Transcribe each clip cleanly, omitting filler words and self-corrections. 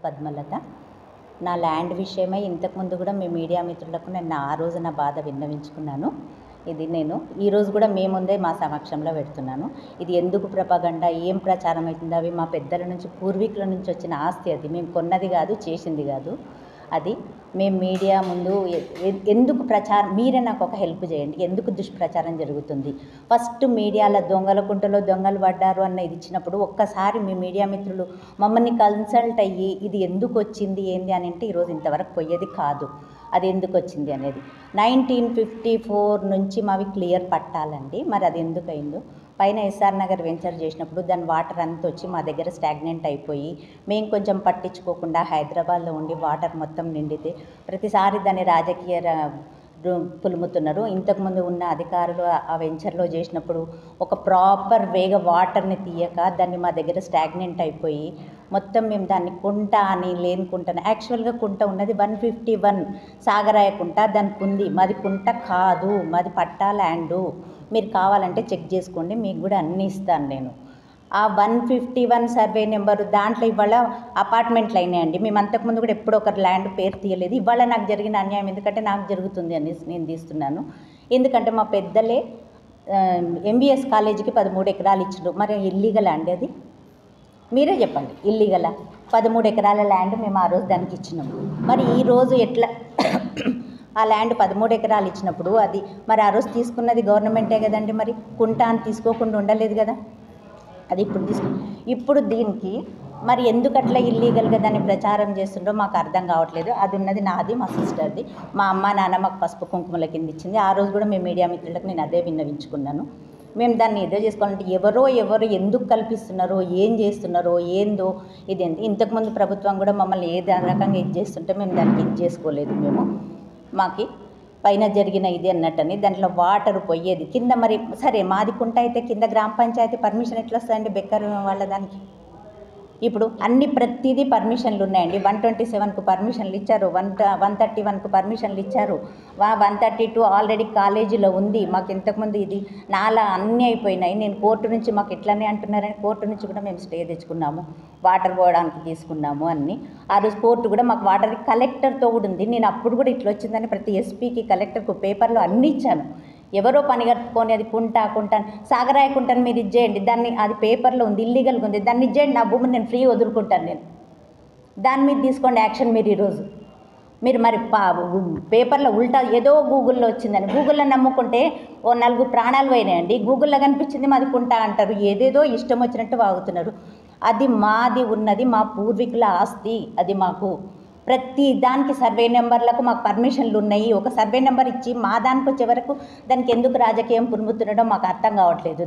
పద్మలత. నా ల్యాండ్ విషయమై ఇంతకుముందు కూడా మీ మీడియా మిత్రులకు నేను ఆ రోజు నా బాధ విన్నవించుకున్నాను. ఇది నేను ఈరోజు కూడా మీ ముందే మా సమక్షంలో పెడుతున్నాను. ఇది ఎందుకు ప్రపగండా, ఏం ప్రచారం అవుతుంది? అవి మా పెద్దల నుంచి, పూర్వీకుల నుంచి వచ్చిన ఆస్తి. అది మేము కొన్నది కాదు, చేసింది కాదు. అది మేము మీడియా ముందు ఎందుకు ప్రచారం, మీరే నాకు ఒక హెల్ప్ చేయండి. ఎందుకు దుష్ప్రచారం జరుగుతుంది? ఫస్ట్ మీడియాలో దొంగల కుంటలో దొంగలు పడ్డారు అన్న ఇది ఇచ్చినప్పుడు ఒక్కసారి మీ మీడియా మిత్రులు మమ్మల్ని కన్సల్ట్ అయ్యి ఇది ఎందుకు వచ్చింది ఏంది అని అంటే ఈరోజు ఇంతవరకు పోయేది కాదు. అది ఎందుకు వచ్చింది అనేది 1954 నుంచి మావి క్లియర్ పట్టాలండి. మరి అది ఎందుకు అయిందో పైన ఎస్ఆర్ నగర్ వెంచర్ చేసినప్పుడు దాని వాటర్ అంతా వచ్చి మా దగ్గర స్టాగ్నెంట్ అయిపోయి మేము కొంచెం పట్టించుకోకుండా హైదరాబాద్లో ఉండి వాటర్ మొత్తం నిండితే ప్రతిసారి దాన్ని రాజకీయ పులుముతున్నారు. ఇంతకుముందు ఉన్న అధికారులు ఆ వెంచర్లో చేసినప్పుడు ఒక ప్రాపర్ వేగా వాటర్ని తీయక దాన్ని మా దగ్గర స్టాగ్నెంట్ అయిపోయి మొత్తం మేము దాన్ని కుంట అని లేనుకుంటాను. యాక్చువల్గా కుంట ఉన్నది 151 సాగరాయ కుంట, దానికి ఉంది. మాది కుంట కాదు, మాది పట్టా ల్యాండు. మీరు కావాలంటే చెక్ చేసుకోండి, మీకు కూడా అన్నీ ఇస్తాను నేను. ఆ 151 సర్వే నెంబరు దాంట్లో ఇవాళ అపార్ట్మెంట్లు అయినాయండి. మేము అంతకుముందు కూడా ఎప్పుడో ఒకరు ల్యాండ్ పేరు తీయలేదు. ఇవాళ నాకు జరిగిన అన్యాయం ఎందుకంటే నాకు జరుగుతుంది అనేసి నేను తీస్తున్నాను. ఎందుకంటే మా పెద్దలే ఎంబీఎస్ కాలేజీకి 13 ఎకరాలు ఇచ్చిండ్రు. మరి ఇల్లీగల్ అండి అది? మీరే చెప్పండి, ఇల్లీగలా? 13 ఎకరాల ల్యాండ్ మేము ఆ రోజు దానికి ఇచ్చినాము. మరి ఈరోజు ఎట్లా ఆ ల్యాండ్ 13 ఎకరాలు ఇచ్చినప్పుడు అది మరి ఆ రోజు తీసుకున్నది గవర్నమెంటే కదండి. మరి కుంట అని తీసుకోకుండా ఉండలేదు కదా. అది ఇప్పుడు దీనికి మరి ఎందుకట్లా ఇల్లీగల్గా దాన్ని ప్రచారం చేస్తుండో మాకు అర్థం కావట్లేదు. అది ఉన్నది నాది, మా సిస్టర్ది. మా అమ్మ నాన్న మాకు పసుపు కుంకుమల కింద ఇచ్చింది. ఆ రోజు కూడా మేము మీడియా మిత్రులకు నేను అదే విన్నవించుకున్నాను. మేము దాన్ని ఏదో చేసుకోవాలంటే ఎవరు ఎందుకు కల్పిస్తున్నారో, ఏం చేస్తున్నారో ఏందో ఇది ఇంతకుముందు ప్రభుత్వం కూడా మమ్మల్ని ఏ రకంగా ఇది చేస్తుంటే మేము దానికి ఇది చేసుకోలేదు. మాకి పైన జరిగిన ఇది అన్నట్టని దాంట్లో వాటర్ పోయేది కింద. మరి సరే మాది కుంట అయితే కింద గ్రామ పంచాయతీ పర్మిషన్ ఎట్లా వస్తుందండి బెక్కర్ వాళ్ళ దానికి? ఇప్పుడు అన్ని ప్రతిదీ పర్మిషన్లు ఉన్నాయండి. 127కు పర్మిషన్లు ఇచ్చారు, 131కు పర్మిషన్లు ఇచ్చారు, 132 ఆల్రెడీ కాలేజీలో ఉంది. మాకు ఇంతకుముందు ఇది నాలా అన్నీ అయిపోయినాయి. నేను కోర్టు నుంచి మాకు ఎట్లనే అంటున్నారని కోర్టు నుంచి కూడా మేము స్టే తెచ్చుకున్నాము, వాటర్ పోవడానికి తీసుకున్నాము అన్నీ. ఆ రోజు కోర్టు కూడా మాకు వాటర్ కలెక్టర్తో కూడా ఉంది. నేను అప్పుడు కూడా ఇట్లా వచ్చిందని ప్రతి ఎస్పీకి కలెక్టర్కు పేపర్లో అన్నీ ఇచ్చాను. ఎవరో పని కట్టుకొని అది కుంటా సాగరాయ కుంటాను మీరు ఇచ్చేయండి, దాన్ని అది పేపర్లో ఉంది, ఇల్లీగల్గా ఉంది, దాన్ని ఇచ్చేయండి, నా భూమిని నేను ఫ్రీ వదులుకుంటాను, నేను దాని మీద తీసుకోండి యాక్షన్. మీరు ఈరోజు మీరు మరి పేపర్లో ఉల్టా ఏదో గూగుల్లో వచ్చిందని గూగుల్లో నమ్ముకుంటే ఓ 4 ప్రాణాలు పోయినాయండి. గూగుల్లో కనిపించింది మాది కుంటా అంటారు, ఏదేదో ఇష్టం వచ్చినట్టు వాగుతున్నారు. అది మాది ఉన్నది, మా పూర్వీకుల ఆస్తి. అది మాకు ప్రతి దానికి సర్వే నెంబర్లకు మాకు పర్మిషన్లు ఉన్నాయి. ఒక సర్వే నెంబర్ ఇచ్చి మా దానికి వచ్చే వరకు దానికి ఎందుకు రాజకీయం పురుముతుండడం మాకు అర్థం కావట్లేదు.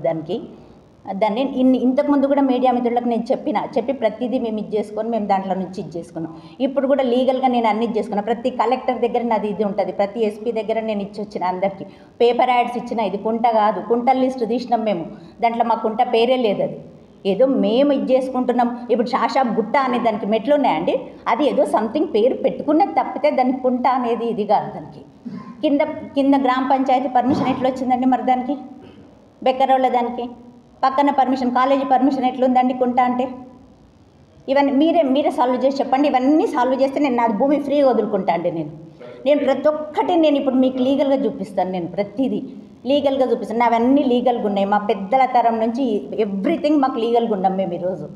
దాన్ని ఇంతకుముందు కూడా మీడియా మిత్రులకు నేను చెప్పి ప్రతిదీ మేము ఇది చేసుకొని మేము దాంట్లో నుంచి ఇది చేసుకున్నాం. ఇప్పుడు కూడా లీగల్గా నేను అన్ని చేసుకున్నాను. ప్రతి కలెక్టర్ దగ్గర నాది ఇది ఉంటుంది, ప్రతి ఎస్పీ దగ్గర నేను ఇచ్చి వచ్చిన అందరికీ పేపర్ యాడ్స్ ఇచ్చిన. ఇది కుంట కాదు, కుంటల లిస్టు తీసినాం మేము, దాంట్లో మా కుంట పేరే లేదు. అది ఏదో మేము ఇది చేసుకుంటున్నాం. ఇప్పుడు షాషాబ్ గుట్ట అనే దానికి మెట్లు ఉన్నాయండి, అది ఏదో సంథింగ్ పేరు పెట్టుకున్నది తప్పితే దానికి కుంట అనేది ఇది కాదు. దానికి కింద గ్రామ పంచాయతీ పర్మిషన్ ఎట్లా వచ్చిందండి? మరి దానికి బెక్కరోళ్ళ దానికి పక్కన పర్మిషన్, కాలేజీ పర్మిషన్ ఎట్లుందండి కుంట అంటే? ఇవన్నీ మీరే సాల్వ్ చేసి చెప్పండి. ఇవన్నీ సాల్వ్ చేస్తే నేను నా భూమి ఫ్రీగా వదులుకుంటా అండి. నేను ప్రతి ఒక్కటి నేను ఇప్పుడు మీకు లీగల్గా చూపిస్తాను. నేను ప్రతిదీ లీగల్గా చూపిస్తాను. అవన్నీ లీగల్గా ఉన్నాయి. మా పెద్దల తరం నుంచి ఎవ్రీథింగ్ మాకు లీగల్గా ఉన్నాం మేము ఈరోజు.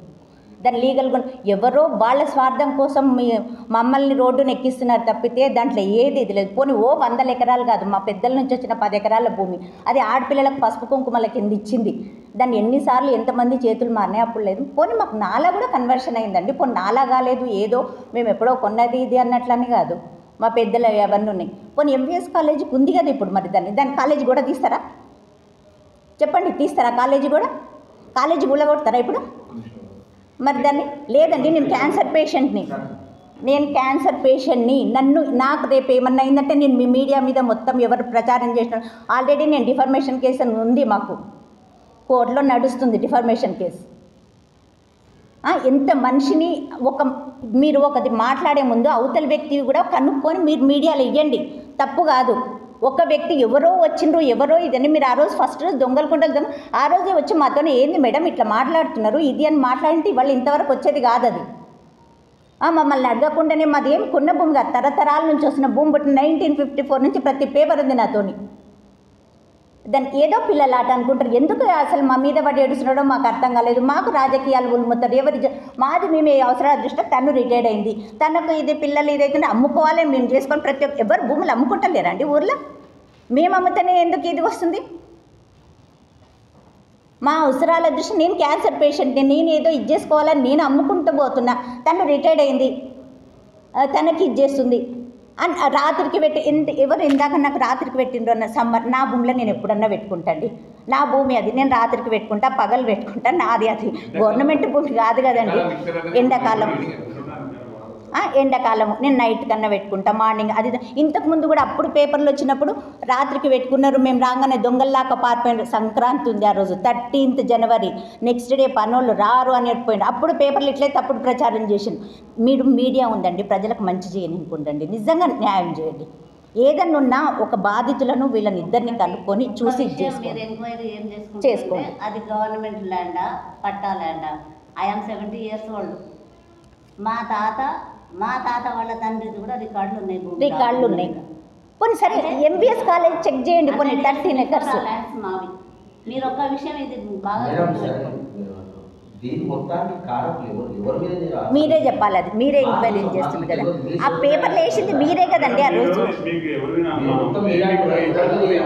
దాన్ని లీగల్గా ఎవరో వాళ్ళ స్వార్థం కోసం మమ్మల్ని రోడ్డును ఎక్కిస్తున్నారు తప్పితే దాంట్లో ఏది ఇది లేదు. పోనీ 100 ఎకరాలు కాదు, మా పెద్దల నుంచి వచ్చిన 10 ఎకరాల భూమి, అది ఆడపిల్లలకు పసుపు కుంకుమల కింద ఇచ్చింది. దాన్ని ఎన్నిసార్లు ఎంతమంది చేతులు మారినాయి అప్పుడు లేదు. పోనీ మాకు నాలా కూడా కన్వర్షన్ అయిందండి. పోనీ నాలా కాలేదు, ఏదో మేము ఎప్పుడో కొన్నది ఇది అన్నట్లని కాదు. మా పెద్దలు అవన్నీ ఉన్నాయి. పోనీ ఎంబీఎస్ కాలేజీకి ఉంది కదా ఇప్పుడు. మరి దాని కాలేజీ కూడా తీస్తారా? చెప్పండి, తీస్తారా? కాలేజీ గుళ్ళగొడతారా ఇప్పుడు? మరి దాన్ని లేదండి. నేను క్యాన్సర్ పేషెంట్ని. నాకు రేపు ఏమన్నా అయిందంటే నేను మీ మీడియా మీద మొత్తం ఎవరు ప్రచారం చేసిన ఆల్రెడీ నేను డిఫర్మేషన్ కేసు ఉంది, మాకు కోర్టులో నడుస్తుంది డిఫర్మేషన్ కేసు. ఎంత మనిషిని మీరు ఒకటి మాట్లాడే ముందు అవతల వ్యక్తి కూడా కనుక్కొని మీరు మీడియాలో ఇవ్వండి, తప్పు కాదు. ఒక వ్యక్తి ఎవరో వచ్చిండ్రు, ఎవరో ఇదని మీరు ఆ రోజు ఫస్ట్ రోజు దొంగలు కుంటలు ఆ రోజే వచ్చి మాతో ఏంది మేడం ఇట్లా మాట్లాడుతున్నారు ఇది అని మాట్లాడింటే వాళ్ళు ఇంతవరకు వచ్చేది కాదు. అది మమ్మల్ని అడగకుండానే మాది ఏం కొన్న భూమి కాదు, తరతరాల నుంచి వస్తున్న భూమి బట్టి 1954 నుంచి ప్రతి పేపర్ ఉంది నాతోని. దానికి ఏదో పిల్లలాట అనుకుంటారు. ఎందుకు అసలు మా మీద పడి ఏడుస్తున్నాడో మాకు అర్థం కాలేదు. మాకు రాజకీయాలు ఉల్ముతారు మాది మేము అవసరాల దృష్ట్యా తను రిటైర్డ్ అయింది, తనకు ఇది పిల్లలు ఇదైతే అమ్ముకోవాలని మేము చేసుకొని ప్రతి ఒక్క ఎవరు భూములు అమ్ముకుంటలేరండి ఊర్లో. మేము అమ్ముతేనే ఎందుకు ఇది వస్తుంది? మా అవసరాల దృష్టి నేను క్యాన్సర్ పేషెంట్ని, నేను ఏదో ఇది చేసుకోవాలని నేను అమ్ముకుంటూ పోతున్నా. తను రిటైర్డ్ అయింది, తనకి ఇది చేస్తుంది అని రాత్రికి పెట్టి ఎవరు ఇందాక నాకు రాత్రికి పెట్టిండ్రు అన్న సమ్మర్. నా భూమిలో నేను ఎప్పుడన్నా పెట్టుకుంటాండి, నా భూమి అది, నేను రాత్రికి పెట్టుకుంటా, పగలు పెట్టుకుంటా, నాది అది. గవర్నమెంట్ భూమి కాదు కదండి. ఎండాకాలం నేను నైట్ కన్నా పెట్టుకుంటా, మార్నింగ్ అది. ఇంతకుముందు కూడా అప్పుడు పేపర్లు వచ్చినప్పుడు రాత్రికి పెట్టుకున్నారు. మేము రాగానే దొంగల్లాక పారిపోయినారు. సంక్రాంతి ఉంది ఆ రోజు, 13th జనవరి. నెక్స్ట్ డే పనోళ్ళు రారు అని చెప్పిపోయింది. అప్పుడు పేపర్లు ఇట్లయితే అప్పుడు ప్రచారం చేసింది. మీరు మీడియా ఉందండి, ప్రజలకు మంచి చేయనికుండండి, నిజంగా న్యాయం చేయండి. ఏదన్నా ఉన్నా ఒక బాధితులను వీళ్ళని ఇద్దరిని కలుపుకొని చూసి చేసుకోండి. అది గవర్నమెంట్ ల్యాండా, పట్టా ల్యాండా? I'm 70 years old. మా తాత వాళ్ళ తండ్రిది కూడా రికార్డులు ఉన్నాయి. పోనీ సరే ఎంబీఎస్ కాలేజ్ చెక్ చేయండి, పోనీ 13 acres మావి. మీరు ఒక్క విషయం ఇది బాగా మీరే చెప్పాలి, అది మీరే ఎంక్వైరీ చేస్తుంది కదా. ఆ పేపర్లు వేసింది మీరే కదండి ఆ రోజు.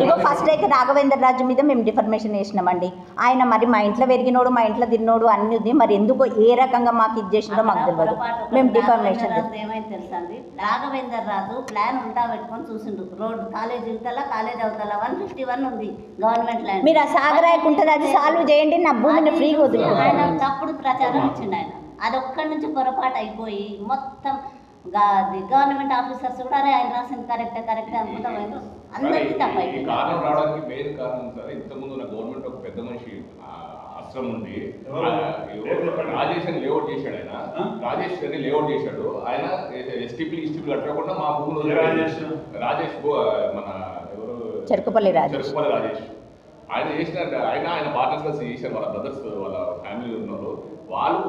ఇగో ఫస్ట్ అయితే రాఘవేంద్ర రాజు మీద మేము డిఫర్మేషన్ వేసినామండి. ఆయన మరి మా ఇంట్లో పెరిగినోడు, మా ఇంట్లో తిన్నోడు అన్ని ఉంది. మరి ఎందుకో ఏ రకంగా మాకు ఇది చేసినో మాకు తెలియదు. మేము డిఫర్మేషన్ ఏమైంది తెలుసా అండి, రాఘవేంద్ర రాజు ప్లాన్ ఉంటా పెట్టుకొని చూసిండు. రోడ్డు కాలేజ్ ఇవతల, కాలేజ్ అవతల 151 ఉంది గవర్నమెంట్ ల్యాండ్. మీరు ఆ సాగరాయకు ఉంటుంది, అది సాల్వ్ చేయండి, నా భూమిని ఫ్రీగా వదులుకుంటాను. తప్పుడు ప్రచారం ఇచ్చిండు ఆయన. అది ఒక్కడి నుంచి పొరపాటు అయిపోయి మొత్తం గవర్నమెంట్ ఆఫీసర్స్ కూడా అరే ఆయన రాసింది కరెక్టే అనుకుంటా పోయింది. అందరికీ తప్పైంది. కారణం రావడానికి మెయిన్ కారణం సార్, ఇంతకుముందు ఉన్న గవర్నమెంట్ ఒక పెద్ద మనిషి అస్త్రం ఉంది, రాజేష్ అని లేఅవుట్ చేశాడు. రాజేష్ అని లేఅవుట్ చేశాడు ఆయన. ఎస్టీపీ కట్టకుండా మా భూములు రాజేష్ మన ఎవరు చెరుకుపల్లి రాజేష్ ఆయన చేసిన ఆయన పార్ట్నర్స్ కలిసి చేశారు. వాళ్ళ బ్రదర్స్ వాళ్ళ ఫ్యామిలీ ఉన్నారు. వాళ్ళు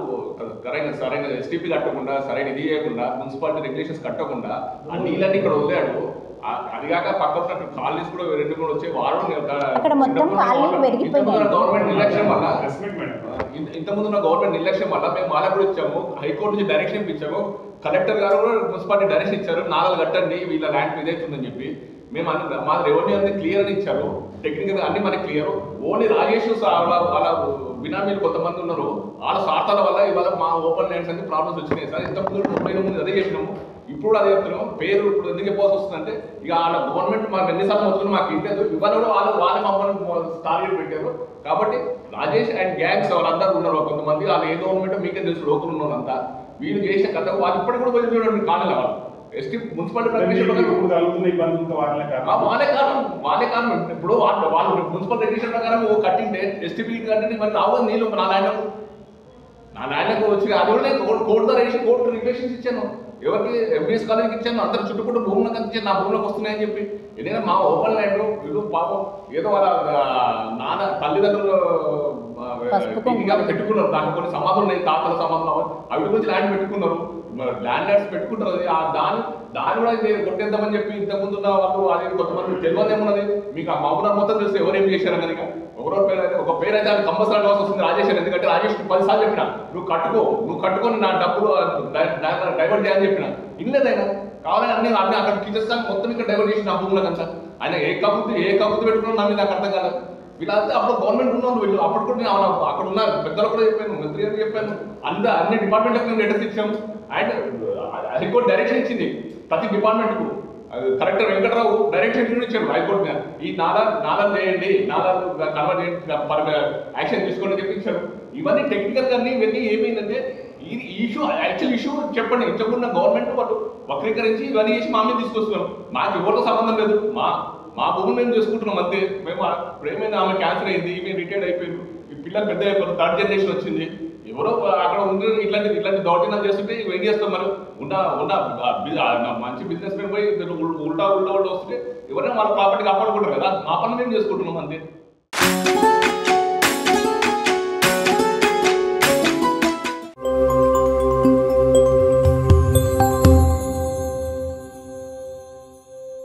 సరైన ఎస్టీపీ కట్టకుండా, సరైన ఇది చేయకుండా, మున్సిపాలిటీ రెగ్యులేషన్స్ కట్టకుండా ఆ నీళ్ళని ఇక్కడ వదిలాడు. అది కాక పక్కన కాలనీస్ కూడా 2 వచ్చే వాళ్ళు గవర్నమెంట్ నిర్లక్ష్యం వల్ల, ఇంతకుముందున్న గవర్నమెంట్ నిర్లక్ష్యం వల్ల మేము వాళ్ళకు కూడా ఇచ్చాము. హైకోర్టు నుంచి డైరెక్షన్ ఇచ్చాము. కలెక్టర్ గారు కూడా మున్సిపాలిటీ డైరెక్షన్ ఇచ్చారు, 4 కట్టండి వీళ్ళ ల్యాండ్ ఇదవుతుందని చెప్పి. మేము మా రెవెన్యూ అన్ని క్లియర్ అని ఇచ్చారు, టెక్నికల్ అన్ని మనకి క్లియర్. ఓన్లీ రాజేష్ వాళ్ళ బినామీలు కొంతమంది ఉన్నారు, వాళ్ళ స్వార్థాల వల్ల ఇవాళ మా ఓపెన్ ల్యాండ్స్ అన్ని ప్రాబ్లమ్స్ వచ్చినాయి సార్. ఇంతకుముందు 30 ముందు అదే చేసినాము, ఇప్పుడు అదే చెప్తున్నాము. పేరు ఇప్పుడు ఎందుకు చెప్పాల్సి వస్తుందంటే, ఇక వాళ్ళ గవర్నమెంట్ మాకు ఎన్నిసార్లు మొత్తుకుని మాకు ఇంటలేదు. ఇవాళ కూడా వాళ్ళ మమ్మల్ని టార్గెట్ పెట్టారు. కాబట్టి రాజేష్ అండ్ గ్యాంగ్స్ వాళ్ళందరూ ఉన్నారు కొంతమంది. వాళ్ళు ఏ గవర్నమెంట్ మీకే తెలుసు, లోకల్ ఉన్న వాళ్ళంతా వీళ్ళు చేసిన కథ వాళ్ళు ఇప్పటికి కూడా పోయి చూడండి కాలనీ వాళ్ళు ఎస్టీ మున్సిపాలిటీ వాళ్ళే కారణం. ఇప్పుడు వాళ్ళు మున్సిపల్ రెగ్యులేషన్ ప్రకారం కట్టింటే ఎస్టీపీ కట్టింటే మరి రావు నీళ్ళు నా ల్యాండ్లకు వచ్చి అది కూడా నేను కోర్టు రేషన్ కోర్టు రెగ్యులేషన్స్ ఇచ్చాను. ఎవరికి ఎంబీఎస్ కాలేజీకి ఇచ్చాను, అందరు చుట్టుపక్కల భూములకు అందించాను, నా భూములకు వస్తున్నాయని చెప్పి. ఏదైనా మా ఓపెన్ ల్యాండ్ వీళ్ళు పాపం ఏదో వాళ్ళ నాన్న తల్లిదండ్రులు పెట్టుకున్నారు. దాంట్లో కొన్ని సమాధులు ఉన్నాయి, తాతల సమాధులు, అవి గురించి ల్యాండ్ పెట్టుకున్నారు, ల్యాండ్ ల్యాండ్స్ పెట్టుకుంటారు. దాన్ని కూడా కొట్టేద్దామని చెప్పి ఇంతకుముందు ఉన్న వాళ్ళు అది కొంతమంది తెలియదు ఏమున్నది. మీకు ఆ మౌన మొత్తం తెలిస్తే ఎవరేం చేశారు కనుక ఒకరో పేరు అయితే ఒక పేరు అయితే అది కంపల్సరీ అవ్వాల్సి వస్తుంది రాజేష్. ఎందుకంటే రాజేష్ 10 సార్లు చెప్పిన నువ్వు కట్టుకొని నా డబ్బులు డైవర్ట్ చేయాలని చెప్పిన ఇల్లేదైనా కావాలని అన్ని అక్కడ టీచర్స్ కానీ మొత్తం ఇక్కడ డైవర్ట్ చేసి నా భూములకు అంతా. ఆయన ఏ కబుద్ది పెట్టుకున్నా నా మీద నాకు అర్థం కాదు. వీళ్ళంతా అప్పుడు గవర్నమెంట్ ఉన్నాను వీళ్ళు. అప్పుడు కూడా నేను అక్కడ ఉన్న పెద్దలకు కూడా చెప్పాను, మంత్రి గారికి చెప్పాను, అన్ని డిపార్ట్మెంట్లకు మేము లెటర్స్ ఇచ్చాము. అండ్ హైకోర్టు డైరెక్షన్ ఇచ్చింది ప్రతి డిపార్ట్మెంట్కు. కలెక్టర్ వెంకటరావు డైరెక్షన్ ఇచ్చాడు హైకోర్టు మీద, ఈ నాలా చేయండి, నాలాలు కన్వర్ట్ చేయండి, యాక్షన్ తీసుకోండి అని చెప్పి ఇచ్చారు. ఇవన్నీ టెక్నికల్ కానీ ఇవన్నీ ఏమైందంటే ఈ ఇష్యూ యాక్చువల్ ఇష్యూ చెప్పండి. ఇంతకున్న గవర్నమెంట్ వాళ్ళు వక్రీకరించి ఇవన్నీ చేసి మా మీద తీసుకొస్తున్నాం. మాకు ఎవరితో సంబంధం లేదు, మా భూమిని మేము చేసుకుంటున్నాం అంతే. మేము ప్రేమైన ఆమె క్యాన్సర్ అయింది, మేము రిటైర్డ్ అయిపోయింది, ఈ పిల్లలు పెద్ద అయిపోయింది, 3rd జనరేషన్ వచ్చింది. ఎవరో అక్కడ ఉండి ఇట్లాంటి దౌర్జన్యాలు చేస్తుంటే ఏం చేస్తాం మరి? ఉన్న మంచి బిజినెస్ మెన్ పోయి ఉల్టా వస్తుంటే ఎవరైనా వాళ్ళ ప్రాపర్టీ కాపాడుకుంటారు కదా. మా పని మేము చేసుకుంటున్నాం అంతే.